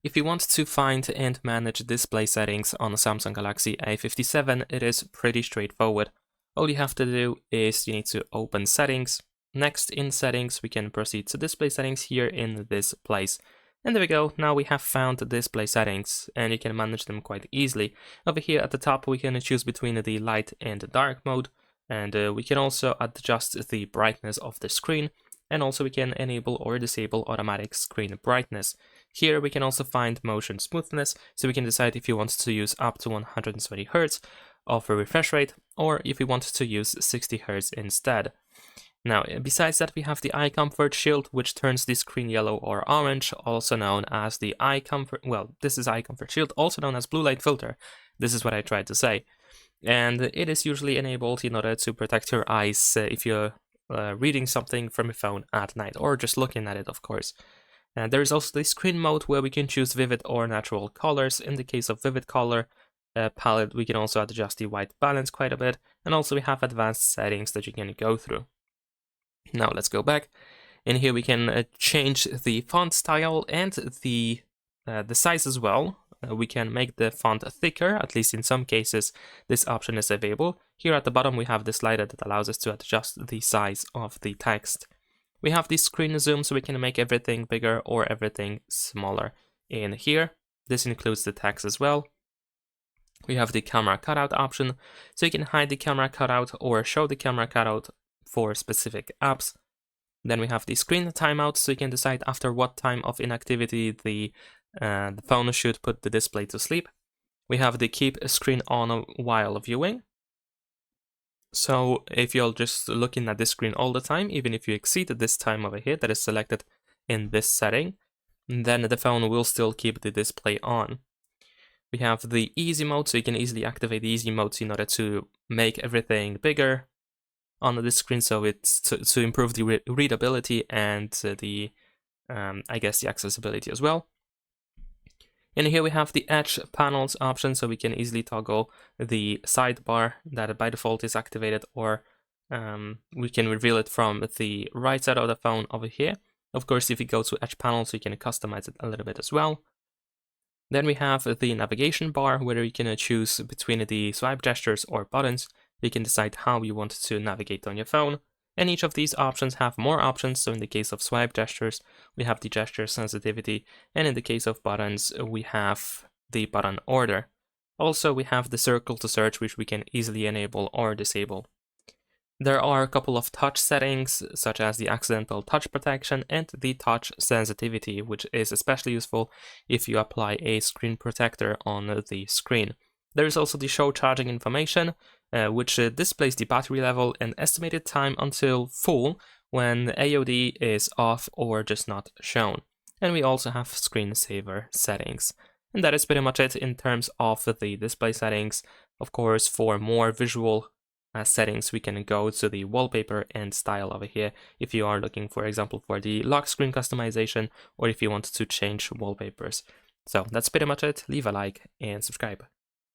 If you want to find and manage display settings on the Samsung Galaxy A57, it is pretty straightforward. All you have to do is you need to open settings. Next, in settings, we can proceed to display settings here in this place. And there we go, now we have found the display settings, and you can manage them quite easily. Over here at the top, we can choose between the light and dark mode, and we can also adjust the brightness of the screen, and also we can enable or disable automatic screen brightness. Here we can also find motion smoothness, so we can decide if you want to use up to 120 Hz of a refresh rate, or if you want to use 60 Hz instead. Now, besides that, we have the eye comfort shield, which turns the screen yellow or orange, also known as the eye comfort, well, this is eye comfort shield, also known as blue light filter. This is what I tried to say. And it is usually enabled in order to protect your eyes if you're reading something from your phone at night, or just looking at it, of course. And there is also the screen mode where we can choose vivid or natural colors. In the case of vivid color palette, we can also adjust the white balance quite a bit, and also we have advanced settings that you can go through. Now let's go back. In here we can change the font style and the size as well. We can make the font thicker, at least in some cases this option is available. Here at the bottom we have the slider that allows us to adjust the size of the text. We have the screen zoom, so we can make everything bigger or everything smaller. In here, this includes the text as well. We have the camera cutout option, so you can hide the camera cutout or show the camera cutout for specific apps. Then we have the screen timeout, so you can decide after what time of inactivity the phone should put the display to sleep. We have the keep screen on while viewing. So if you're just looking at this screen all the time, even if you exceed this time over here that is selected in this setting, then the phone will still keep the display on. We have the easy mode, so you can easily activate the easy modes in order to make everything bigger on the screen, so it's to improve the readability and the I guess the accessibility as well. And here we have the edge panels option, so we can easily toggle the sidebar that by default is activated, or we can reveal it from the right side of the phone over here. Of course, if you go to edge panels, you can customize it a little bit as well. Then we have the navigation bar, where you can choose between the swipe gestures or buttons. You can decide how you want to navigate on your phone. And each of these options have more options, so in the case of swipe gestures, we have the gesture sensitivity, and in the case of buttons, we have the button order. Also, we have the circle to search, which we can easily enable or disable. There are a couple of touch settings, such as the accidental touch protection and the touch sensitivity, which is especially useful if you apply a screen protector on the screen. There is also the show charging information, which displays the battery level and estimated time until full when AOD is off or just not shown. And we also have screensaver settings. And that is pretty much it in terms of the display settings. Of course, for more visual settings, we can go to the wallpaper and style over here if you are looking, for example, for the lock screen customization, or if you want to change wallpapers. So that's pretty much it. Leave a like and subscribe.